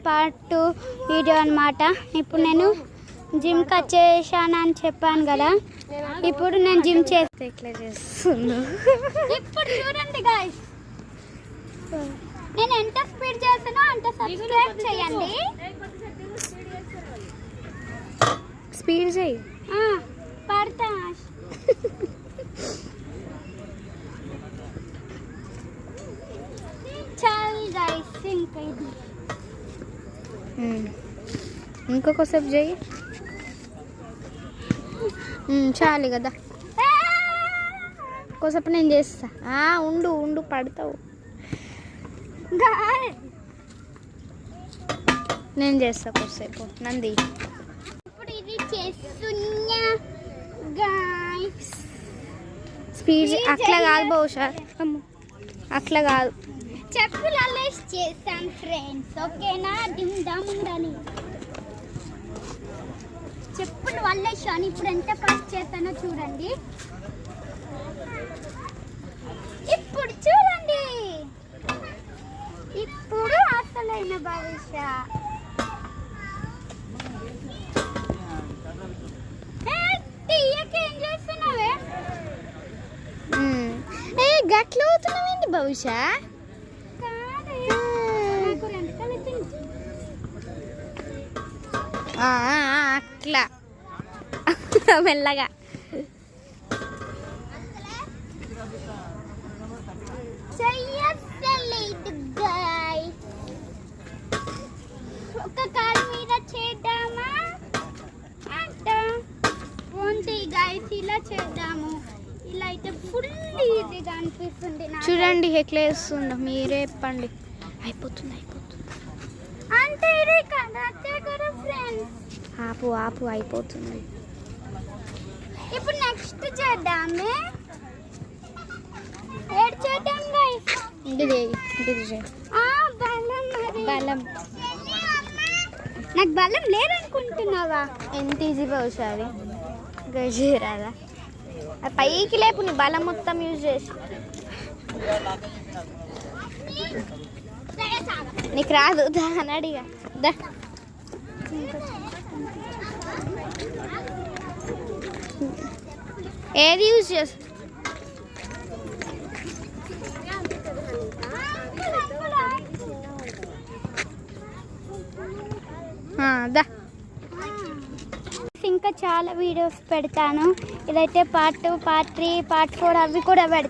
Part 2 video అన్నమాట. ఇప్పుడు నేను జిమ్కి వచ్చేసాను అని చెప్పాను కదా, ఇప్పుడు నేను జిమ్ చేస్తే ఇట్లా చేస్తున్నా. ఇప్పుడు చూడండి గాయ్స్, నేను ఎంత స్పీడ్ చేస్తానో అంత సబ్స్క్రైబ్ చేయండి. స్పీడ్ చేయి. పడతా. చాలు గాయ్స్, ఇంకా ఇది ఇంకొకసేపు చేయి. చాలు కదా, కోసేపు నేను చేస్తా. ఉండు ఉండు, పడతావు. నేను చేస్తా కోసేపు. నంది ఇప్పుడు ఇది చేస్తున్నా గాయ్స్. స్పీడ్ అట్లా కాదు బహుశా, అట్లా కాదు. చెప్పులు అల్లేసి చేస్తాను ఫ్రెండ్స్, ఓకేనా? దిమ్ దామ్ ఉండాలి. చెప్పులు వల్లేసాను. ఇప్పుడు ఎంత ఫాస్ట్ చేస్తానో చూడండి. ఇప్పుడు చూడండి, ఇప్పుడు అసలైన భవిష్యత్. ఏం చేస్తున్నావే? గట్ల అవుతున్నావేంటి బహుశా? అట్లా మెల్లగా. ఒక కాలు మీద చేద్దామా అంట ఉంది గైస్, ఇలా చేద్దాము. ఇలా అయితే ఫుల్ ఈజీగా అనిపిస్తుంది. చూడండి ఎట్లా వేస్తుందో, మీరే చెప్పండి. అయిపోతుంది అంటే ఇది కరెక్టే కదా ఫ్రెండ్స్. ఆపు ఆపు, అయిపోతుంది. ఇప్పుడు నెక్స్ట్ చేద్దామే. ఏడ్ చేద్దాం గైస్. ఇది బలం మరి. బలం నాకు బలం లేదనుకుంటున్నావా? ఎంత ఈజీ బహుశా అది గజరాదా. పైకి లేపు, నీ బలం మొత్తం యూజ్ చేసి. నీకు రాదు దా అని అడిగా. దా ఏది యూజ్ చేస్తా? దా. ఇంకా చాలా వీడియోస్ పెడతాను. ఇదైతే పార్ట్ 2, పార్ట్ 3, పార్ట్ 4 అవి కూడా పెడతా.